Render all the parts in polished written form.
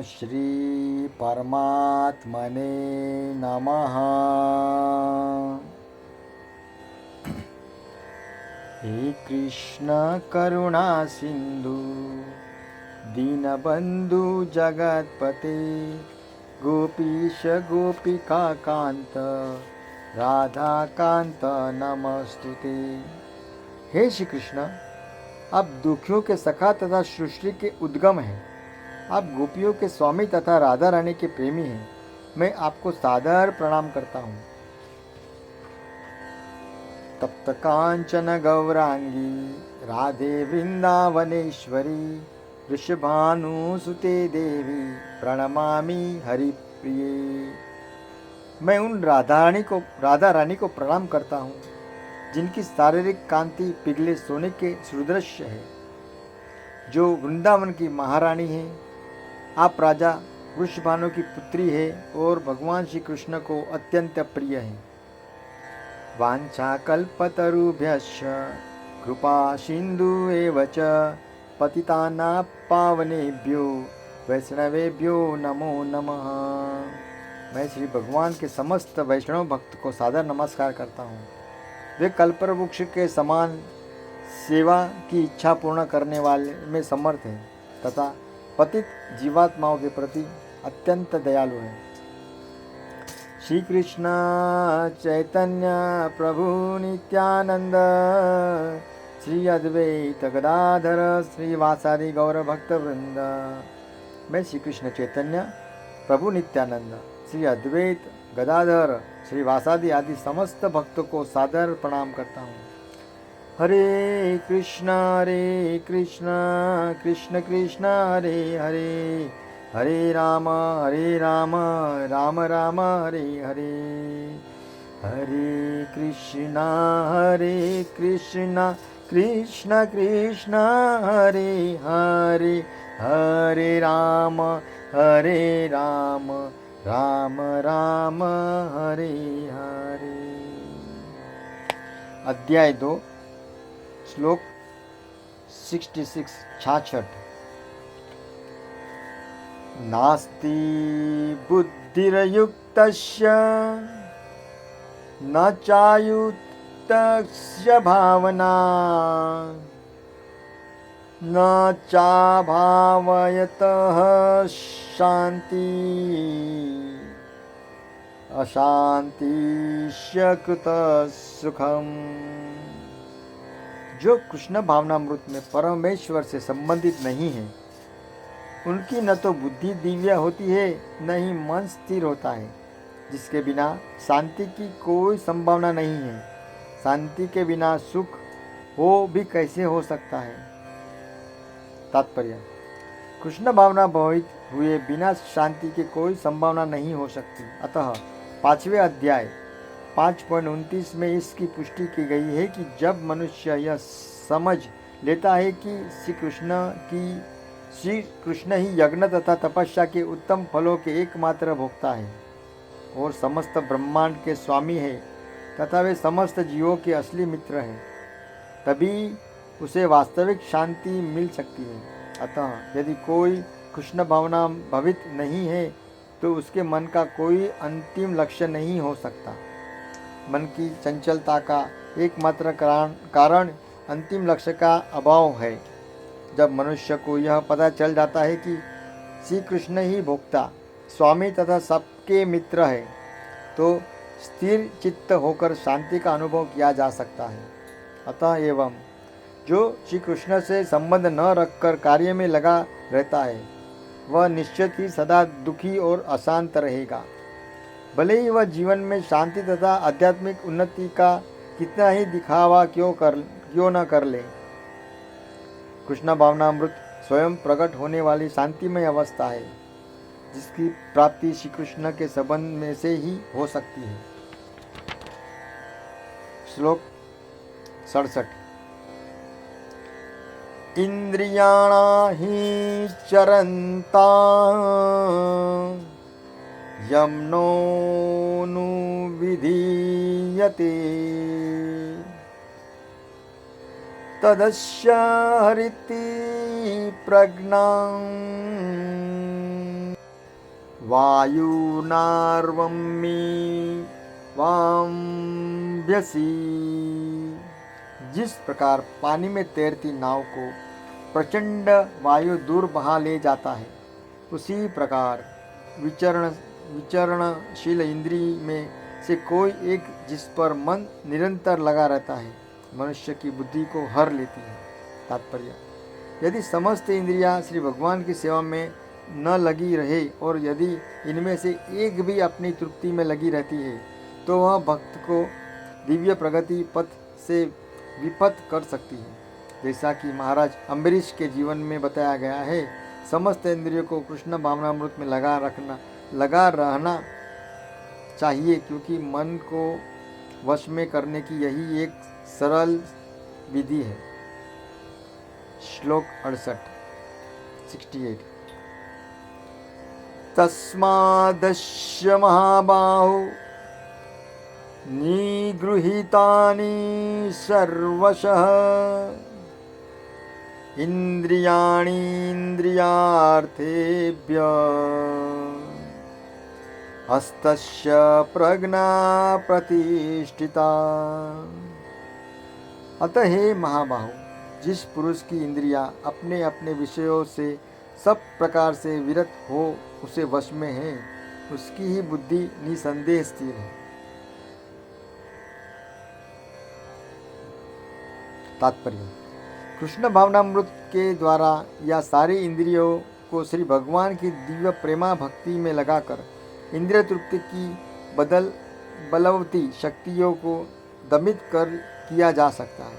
श्री परमात्मने नमः। हे कृष्ण करुणा सिंधु दीनबंधु जगतपते गोपीश गोपिका कांत राधा कांत नमस्तुते। हे श्री कृष्ण, आप दुखियों के सखा तथा सृष्टि के उद्गम हैं। आप गोपियों के स्वामी तथा राधा रानी के प्रेमी हैं। मैं आपको सादर प्रणाम करता हूँ। तप्त कांचन गौरांगी राधे वृंदावनेश्वरी वृषभानुसुते देवी प्रणमामि हरिप्रिये। मैं उन राधा रानी को प्रणाम करता हूँ जिनकी शारीरिक कांति पिघले सोने के सुदृश्य है, जो वृंदावन की महारानी है। आप राजा वृषभानु की पुत्री है और भगवान श्री कृष्ण को अत्यंत प्रिय है। वांछा कल्पतरुभ्यश्च कृपा सिंधु एव च पतितानां पावनेभ्यो वैष्णवेभ्यो नमो नमः। मैं श्री भगवान के समस्त वैष्णव भक्त को सादर नमस्कार करता हूँ। वे कल्पवृक्ष के समान सेवा की इच्छा पूर्ण करने वाले में समर्थ हैं तथा पतित जीवात्माओं के प्रति अत्यंत दयालु हैं। श्री कृष्ण चैतन्य प्रभु नित्यानंद श्री अद्वैत गदाधर श्रीवासादि गौर भक्त वृंद। मैं श्री कृष्ण चैतन्य प्रभु नित्यानंद श्री अद्वैत गदाधर श्रीवासादि आदि समस्त भक्तों को सादर प्रणाम करता हूँ। हरे कृष्ण कृष्ण कृष्ण हरे हरे, हरे राम राम राम हरे हरे। हरे कृष्ण कृष्ण कृष्ण हरे हरे, हरे राम राम राम हरे हरे। अध्याय 2 श्लोक 66 नास्ति बुद्धिर्युक्तस्य न चायुक्तस्य भावना न चाभावयतः शांति अशांतिश्च कृतः सुखम। जो कृष्ण भावनामृत में परमेश्वर से संबंधित नहीं है, उनकी न तो बुद्धि दिव्य होती है न ही मन स्थिर होता है, जिसके बिना शांति की कोई संभावना नहीं है। शांति के बिना सुख हो भी कैसे हो सकता है। तात्पर्य, कृष्ण भावना भावित हुए बिना शांति की कोई संभावना नहीं हो सकती। अतः 5वें अध्याय 5.29 में इसकी पुष्टि की गई है कि जब मनुष्य यह समझ लेता है कि श्री कृष्ण ही यज्ञ तथा तपस्या के उत्तम फलों के एकमात्र भोक्ता है और समस्त ब्रह्मांड के स्वामी है तथा वे समस्त जीवों के असली मित्र हैं, तभी उसे वास्तविक शांति मिल सकती है। अतः यदि कोई कृष्ण भावना भवित नहीं है तो उसके मन का कोई अंतिम लक्ष्य नहीं हो सकता। मन की चंचलता का एकमात्र कारण अंतिम लक्ष्य का अभाव है। जब मनुष्य को यह पता चल जाता है कि श्री कृष्ण ही भोक्ता, स्वामी तथा सबके मित्र है, तो स्थिर चित्त होकर शांति का अनुभव किया जा सकता है। अतः एवं जो श्री कृष्ण से संबंध न रखकर कार्य में लगा रहता है, वह निश्चित ही सदा दुखी और अशांत रहेगा। भले ही वह जीवन में शांति तथा आध्यात्मिक उन्नति का कितना ही दिखावा क्यों न कर ले। कृष्ण भावनामृत स्वयं प्रकट होने वाली शांतिमय अवस्था है, जिसकी प्राप्ति श्री कृष्ण के संबंध में से ही हो सकती है। श्लोक 67 इंद्रियाणा हि चरन्ता यम्नोऽनुविधीयते तदस्य हरिति प्रज्ञां वायुनार्वम्मि वाम्भ्यसि। जिस प्रकार पानी में तैरती नाव को प्रचंड वायु दूर बहा ले जाता है, उसी प्रकार विचरणशील इंद्रिय में से कोई एक जिस पर मन निरंतर लगा रहता है, मनुष्य की बुद्धि को हर लेती है। तात्पर्य: यदि समस्त इंद्रियां श्री भगवान की सेवा में न लगी रहे और यदि इनमें से एक भी अपनी तृप्ति में लगी रहती है, तो वह भक्त को दिव्य प्रगति पथ से विपथ कर सकती है। जैसा कि महाराज अम्बरीश के जीवन में बताया गया है, समस्त इंद्रियों को कृष्ण भावनामृत में लगा रहना चाहिए, क्योंकि मन को वश में करने की यही एक सरल विधि है। श्लोक 68। तस्मादस्य महाबाहो निगृहीतानि सर्वशः इंद्रियाणि इंद्रियार्थेभ्यः हस्तस्य प्रज्ञा प्रतिष्ठिता। अतः हे महाबाहो, जिस पुरुष की इंद्रियां अपने अपने विषयों से सब प्रकार से विरत हो उसे वश में है, उसकी ही बुद्धि निसंदेह स्थिर है। तात्पर्य: कृष्ण भावनामृत के द्वारा या सारी इंद्रियों को श्री भगवान की दिव्य प्रेमा भक्ति में लगाकर इंद्रिय तृप्ति की बलवती शक्तियों को दमित किया जा सकता है।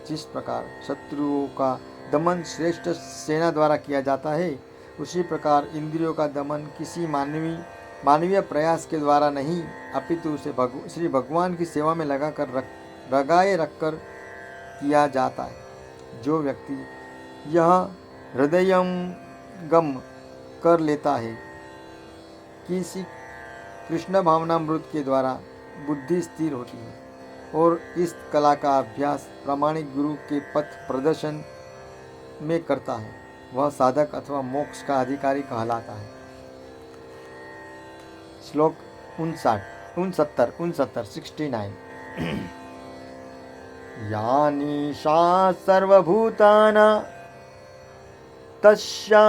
जिस प्रकार शत्रुओं का दमन श्रेष्ठ सेना द्वारा किया जाता है, उसी प्रकार इंद्रियों का दमन किसी मानवीय प्रयास के द्वारा नहीं, अपितु उसे श्री भगवान की सेवा में लगाए रखकर किया जाता है। जो व्यक्ति यह हृदयंगम कर लेता है किसी कृष्ण भावनामृत के द्वारा बुद्धि स्थिर होती है और इस कला का अभ्यास प्रामाणिक गुरु के पथ प्रदर्शन में करता है, वह साधक अथवा मोक्ष का अधिकारी कहलाता है। श्लोक 69। यानिशा सर्वभूतानां तस्या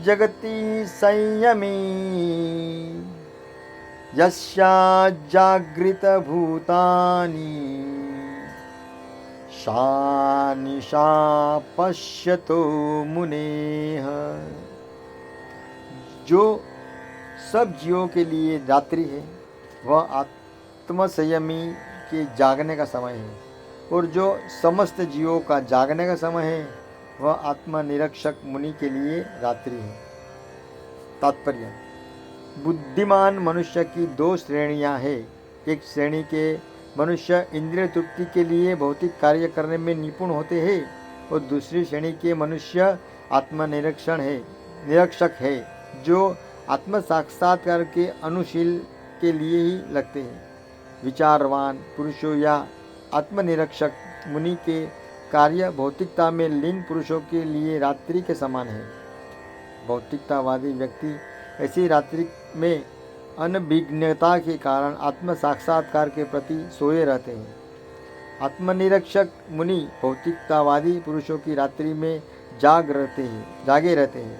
जगति संयमी यस्या जागृत भूतानि सा निशा पश्यतो मुनेः। जो सब जीवों के लिए रात्रि है, वह आत्मसंयमी के जागने का समय है, और जो समस्त जीवों का जागने का समय है, वह आत्मनिरीक्षक मुनि के लिए रात्रि है। तात्पर्य: बुद्धिमान मनुष्य की दो श्रेणियां हैं। एक श्रेणी के मनुष्य इंद्रिय तृप्ति के लिए भौतिक कार्य करने में निपुण होते हैं, और दूसरी श्रेणी के मनुष्य निरीक्षक है, जो आत्म साक्षात्कार के अनुशील के लिए ही लगते हैं। विचारवान पुरुषों या आत्मनिरीक्षक मुनि के कार्य भौतिकता में लीन पुरुषों के लिए रात्रि के समान है। भौतिकतावादी व्यक्ति ऐसी रात्रि में अनभिज्ञता के कारण आत्म साक्षात्कार के प्रति सोए रहते हैं। आत्मनिरीक्षक मुनि भौतिकतावादी पुरुषों की रात्रि में जागे रहते हैं।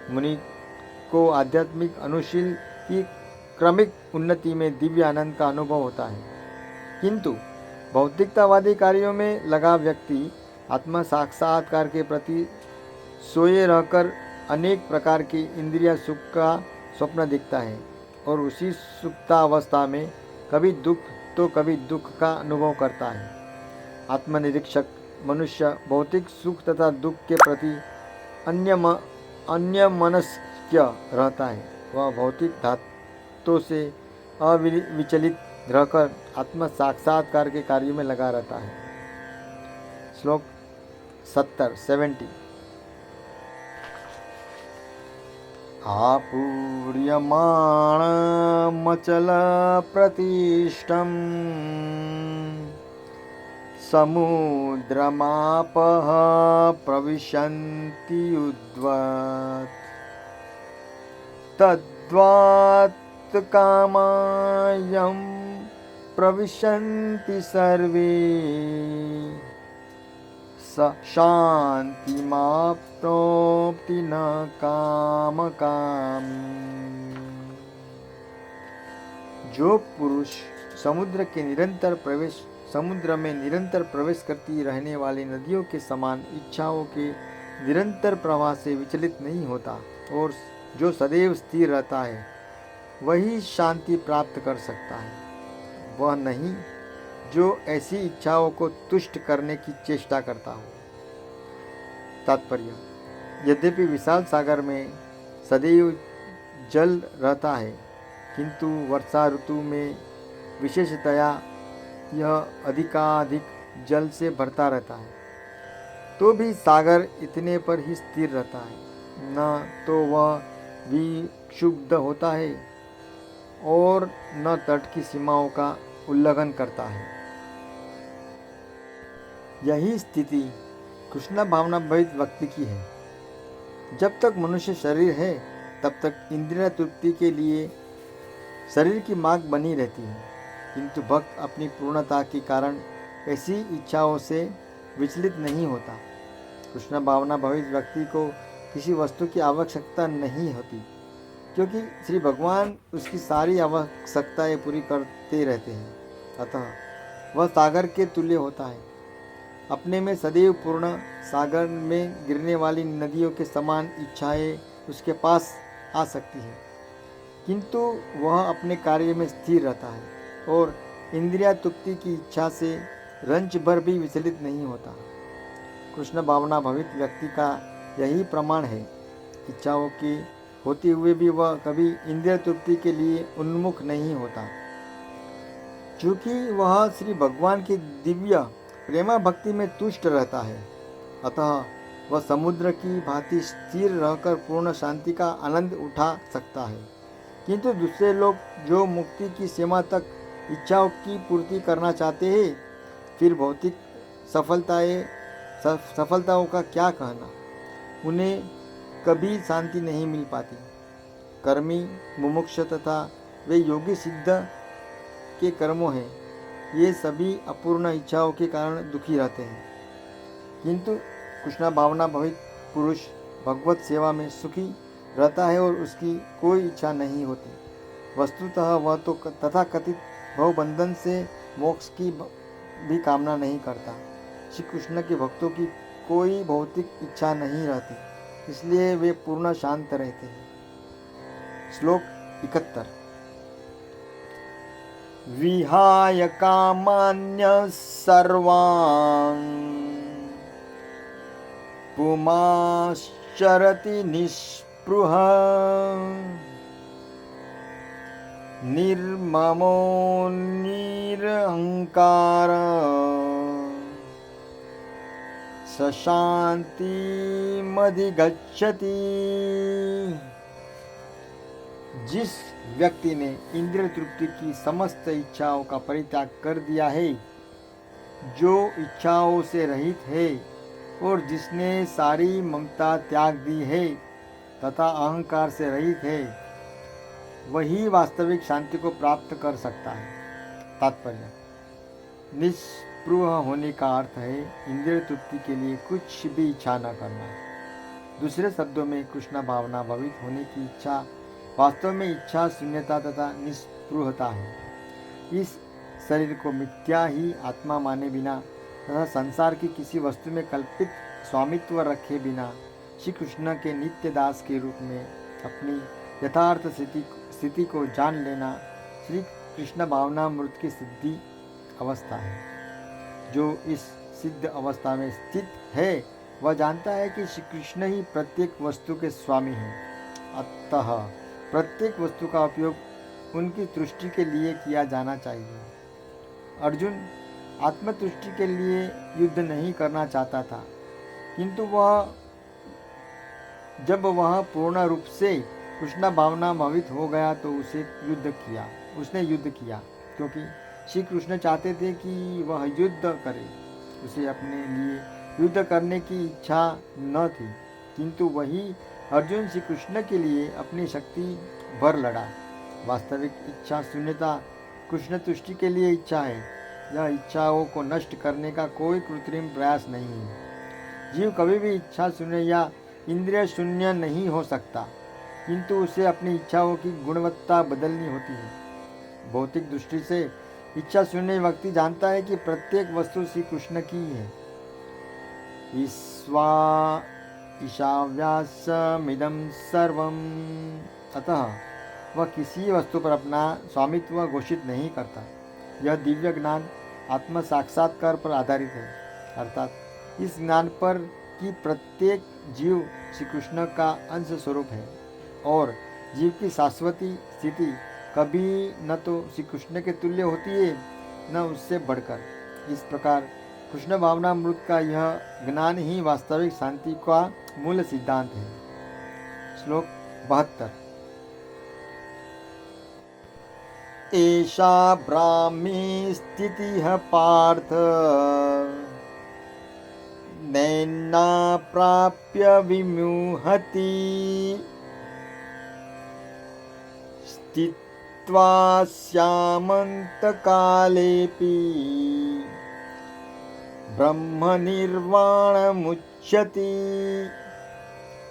मुनि को आध्यात्मिक अनुशील की क्रमिक उन्नति में दिव्य आनंद का अनुभव होता है, किंतु भौतिकतावादी कार्यों में लगा व्यक्ति आत्म साक्षात्कार के प्रति सोए रहकर अनेक प्रकार की इंद्रिय सुख का स्वप्न दिखता है, और उसी सुप्तावस्था में कभी सुख तो कभी दुख का अनुभव करता है। आत्मनिरीक्षक मनुष्य भौतिक सुख तथा दुख के प्रति अन्यमनस्क रहता है। वह भौतिक धातों से अविचलित रहकर आत्म साक्षात्कार के कार्य में लगा रहता है। श्लोक 70। आपूर्यमाणमचल प्रतिष्ठम् समुद्रमापः प्रविशन्ति उद्वत् यद्वात् कामायं प्रविशन्ति सर्वे स शान्तिमाप्नोति न कामकामी। जो पुरुष समुद्र में निरंतर प्रवेश करती रहने वाली नदियों के समान इच्छाओं के निरंतर प्रवाह से विचलित नहीं होता और जो सदैव स्थिर रहता है, वही शांति प्राप्त कर सकता है। वह नहीं जो ऐसी इच्छाओं को तुष्ट करने की चेष्टा करता हो। तात्पर्य: यद्यपि विशाल सागर में सदैव जल रहता है, किंतु वर्षा ऋतु में विशेषतया यह अधिकाधिक जल से भरता रहता है, तो भी सागर इतने पर ही स्थिर रहता है, न तो वह विक्षुब्ध होता है और न तट की सीमाओं का उल्लंघन करता है। यही स्थिति कृष्ण भावना भवित व्यक्ति की है। जब तक मनुष्य शरीर है, तब तक इंद्रिय तृप्ति के लिए शरीर की मांग बनी रहती है, किंतु भक्त अपनी पूर्णता के कारण ऐसी इच्छाओं से विचलित नहीं होता। कृष्ण भावना भवित व्यक्ति को किसी वस्तु की आवश्यकता नहीं होती, क्योंकि श्री भगवान उसकी सारी आवश्यकताएं पूरी करते रहते हैं। अतः वह सागर के तुल्य होता है। अपने में सदैव पूर्ण सागर में गिरने वाली नदियों के समान इच्छाएं उसके पास आ सकती हैं, किंतु वह अपने कार्य में स्थिर रहता है और इंद्रिया तृप्ति की इच्छा से रंच भर भी विचलित नहीं होता। कृष्ण भावना भवित व्यक्ति का यही प्रमाण है। इच्छाओं के होते हुए भी वह कभी इंद्रिय तृप्ति के लिए उन्मुख नहीं होता, क्योंकि वह श्री भगवान की दिव्य प्रेमा भक्ति में तुष्ट रहता है। अतः वह समुद्र की भांति स्थिर रहकर पूर्ण शांति का आनंद उठा सकता है। किंतु दूसरे लोग जो मुक्ति की सीमा तक इच्छाओं की पूर्ति करना चाहते हैं, फिर भौतिक सफलताओं का क्या कहना। उन्हें कभी शांति नहीं मिल पाती। कर्मी, मुमुक्ष तथा वे योगी सिद्ध के कर्मों हैं, ये सभी अपूर्ण इच्छाओं के कारण दुखी रहते हैं। किंतु कृष्ण भावना भवित पुरुष भगवत सेवा में सुखी रहता है और उसकी कोई इच्छा नहीं होती। वस्तुतः वह तो तथाकथित भवबंधन से मोक्ष की भी कामना नहीं करता। श्री कृष्ण के भक्तों की कोई भौतिक इच्छा नहीं रहती, इसलिए वे पूर्ण शांत रहते हैं। श्लोक 71। विहाय कामान्य सर्वान् पुमाश्चरति निःस्पृह निर्ममो निरहंकार स शान्तिमधिगच्छति। जिस व्यक्ति ने इंद्रिय तृप्ति की समस्त इच्छाओं का परित्याग कर दिया है, जो इच्छाओं से रहित है और जिसने सारी ममता त्याग दी है तथा अहंकार से रहित है, वही वास्तविक शांति को प्राप्त कर सकता है। तात्पर्य: निःस्पृह होने का अर्थ है इंद्रिय तृप्ति के लिए कुछ भी इच्छा न करना। दूसरे शब्दों में कृष्ण भावना भवित होने की इच्छा वास्तव में इच्छा शून्यता तथा निःस्पृहता है। इस शरीर को मिथ्या ही आत्मा माने बिना तथा संसार की किसी वस्तु में कल्पित स्वामित्व रखे बिना श्री कृष्ण के नित्य दास के रूप में अपनी यथार्थ स्थिति को जान लेना श्री कृष्ण भावनामृत की सिद्धि अवस्था है। जो इस सिद्ध अवस्था में स्थित है, वह जानता है कि श्री कृष्ण ही प्रत्येक वस्तु के स्वामी हैं। अतः प्रत्येक वस्तु का उपयोग उनकी तुष्टि के लिए किया जाना चाहिए। अर्जुन आत्मतुष्टि के लिए युद्ध नहीं करना चाहता था, किंतु जब वह पूर्ण रूप से कृष्ण भावना भवित हो गया तो उसने युद्ध किया, क्योंकि श्री कृष्ण चाहते थे कि वह युद्ध करे। उसे अपने लिए युद्ध करने की इच्छा न थी, किंतु वही अर्जुन श्री कृष्ण के लिए अपनी शक्ति भर लड़ा। वास्तविक इच्छा शून्यता कृष्ण तुष्टि के लिए इच्छा है। यह इच्छाओं को नष्ट करने का कोई कृत्रिम प्रयास नहीं है। जीव कभी भी इच्छा शून्य या इंद्रिय शून्य नहीं हो सकता, किंतु उसे अपनी इच्छाओं की गुणवत्ता बदलनी होती है। भौतिक दृष्टि से इच्छा शून्य व्यक्ति जानता है कि प्रत्येक वस्तु श्री कृष्ण की है। ईश्वा ईशाव्यासमिदं सर्वम्, अतः वह किसी वस्तु पर अपना स्वामित्व घोषित नहीं करता। यह दिव्य ज्ञान आत्म साक्षात्कार पर आधारित है, अर्थात इस ज्ञान पर कि प्रत्येक जीव श्री कृष्ण का अंश स्वरूप है और जीव की शाश्वती स्थिति कभी न तो श्री कृष्ण के तुल्य होती है न उससे बढ़कर। इस प्रकार कृष्ण भावनामृत का यह ज्ञान ही वास्तविक शांति का मूल सिद्धांत है। श्लोक 72। एषा ब्राह्मी स्थितिः पार्थ नैना प्राप्य विमुहति स्थित्वा स्यामन्तकालेऽपि ब्रह्म निर्वाणमुच्यते।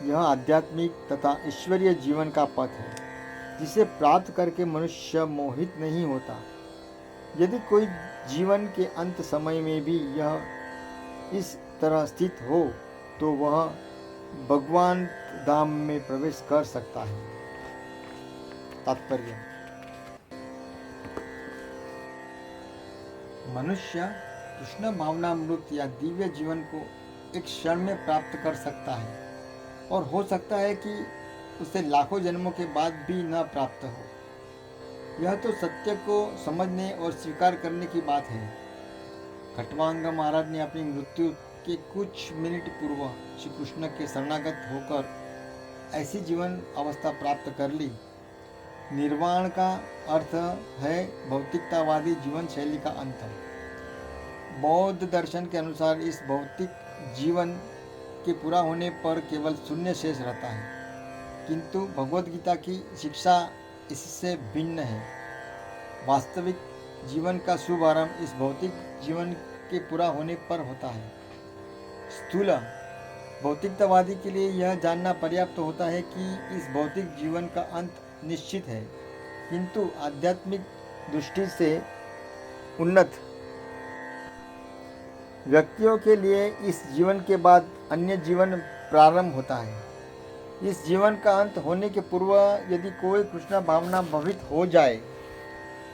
यह आध्यात्मिक तथा ईश्वरीय जीवन का पथ है जिसे प्राप्त करके मनुष्य मोहित नहीं होता। यदि कोई जीवन के अंत समय में भी यह इस तरह स्थित हो तो वह भगवान धाम में प्रवेश कर सकता है। तात्पर्य: मनुष्य कृष्ण भावनामृत या दिव्य जीवन को एक क्षण में प्राप्त कर सकता है और हो सकता है कि उसे लाखों जन्मों के बाद भी न प्राप्त हो। यह तो सत्य को समझने और स्वीकार करने की बात है। खट्वांग महाराज ने अपनी मृत्यु के कुछ मिनट पूर्व श्री कृष्ण के शरणागत होकर ऐसी जीवन अवस्था प्राप्त कर ली। निर्वाण का अर्थ है भौतिकतावादी जीवन शैली का अंत। बौद्ध दर्शन के अनुसार इस भौतिक जीवन के पूरा होने पर केवल शून्य शेष रहता है, किंतु भगवद गीता की शिक्षा इससे भिन्न है। वास्तविक जीवन का शुभारंभ इस भौतिक जीवन के पूरा होने पर होता है। स्थूल भौतिकतावादी के लिए यह जानना पर्याप्त होता है कि इस भौतिक जीवन का अंत निश्चित है, किंतु आध्यात्मिक दृष्टि से उन्नत व्यक्तियों के लिए इस जीवन के बाद अन्य जीवन प्रारंभ होता है। इस जीवन का अंत होने के पूर्व यदि कोई कृष्ण भावना भवित हो जाए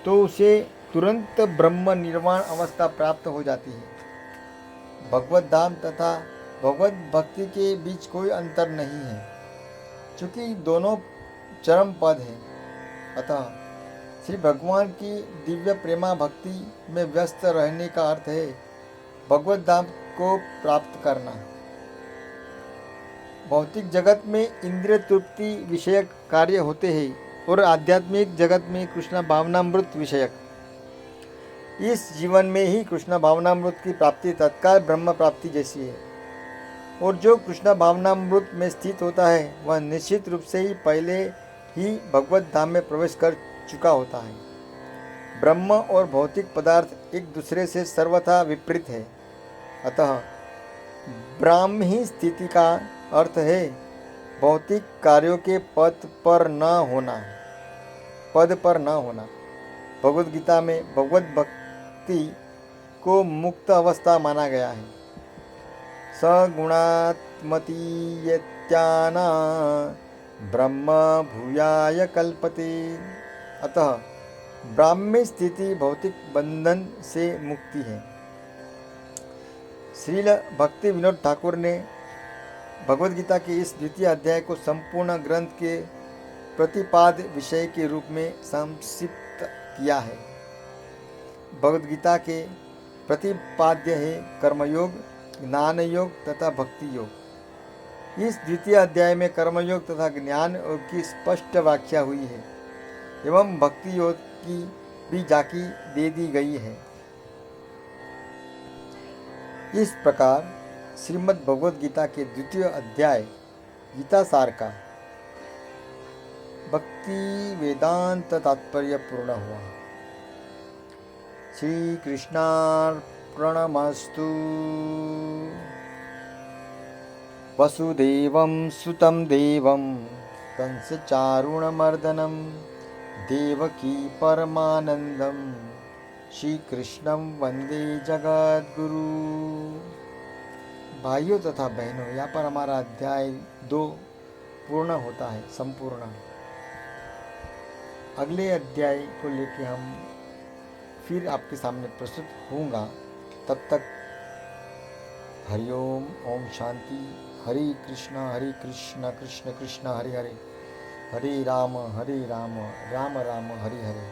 तो उसे तुरंत ब्रह्म निर्वाण अवस्था प्राप्त हो जाती है। भगवत धाम तथा भगवत भक्ति के बीच कोई अंतर नहीं है, क्योंकि दोनों चरम पद हैं। अतः श्री भगवान की दिव्य प्रेमा भक्ति में व्यस्त रहने का अर्थ है भगवत धाम को प्राप्त करना। भौतिक जगत में इंद्रिय तृप्ति विषयक कार्य होते हैं और आध्यात्मिक जगत में कृष्ण भावनामृत विषयक। इस जीवन में ही कृष्ण भावनामृत की प्राप्ति तत्काल ब्रह्म प्राप्ति जैसी है, और जो कृष्ण भावनामृत में स्थित होता है वह निश्चित रूप से ही पहले ही भगवत धाम में प्रवेश कर चुका होता है। ब्रह्म और भौतिक पदार्थ एक दूसरे से सर्वथा विपरीत है। अतः ब्राह्मी स्थिति का अर्थ है भौतिक कार्यों के पद पर न होना। भगवद गीता में भगवत भक्ति को मुक्त अवस्था माना गया है। सगुणात्मति यत्याना ब्रह्म भूयाय कल्पते। अतः ब्राह्मी स्थिति भौतिक बंधन से मुक्ति है। श्रील भक्ति विनोद ठाकुर ने भगवद गीता के इस द्वितीय अध्याय को संपूर्ण ग्रंथ के प्रतिपाद्य विषय के रूप में संक्षिप्त किया है। भगवद गीता के प्रतिपाद्य है कर्मयोग, ज्ञान योग तथा भक्ति योग। इस द्वितीय अध्याय में कर्मयोग तथा ज्ञान योग की स्पष्ट व्याख्या हुई है एवं भक्ति योग की भी झांकी दे दी गई है। इस प्रकार श्रीमद् भगवद गीता के द्वितीय अध्याय गीता सार का भक्ति वेदांत तात्पर्य पूर्ण हुआ। श्री कृष्णार्पणमस्तु। वसुदेवं सुतं देवं कंसचारुणमर्दनं देवकी परमानंदं श्री कृष्णं वंदे जगद्गुरु। भाइयों तथा बहनों, यहाँ पर हमारा अध्याय 2 पूर्ण होता है, संपूर्ण। अगले अध्याय को लेके हम फिर आपके सामने प्रस्तुत होऊंगा। तब तक हरिओम, ओम शांति। हरे कृष्ण कृष्ण कृष्ण हरे हरे, हरे राम राम राम हरे हरे।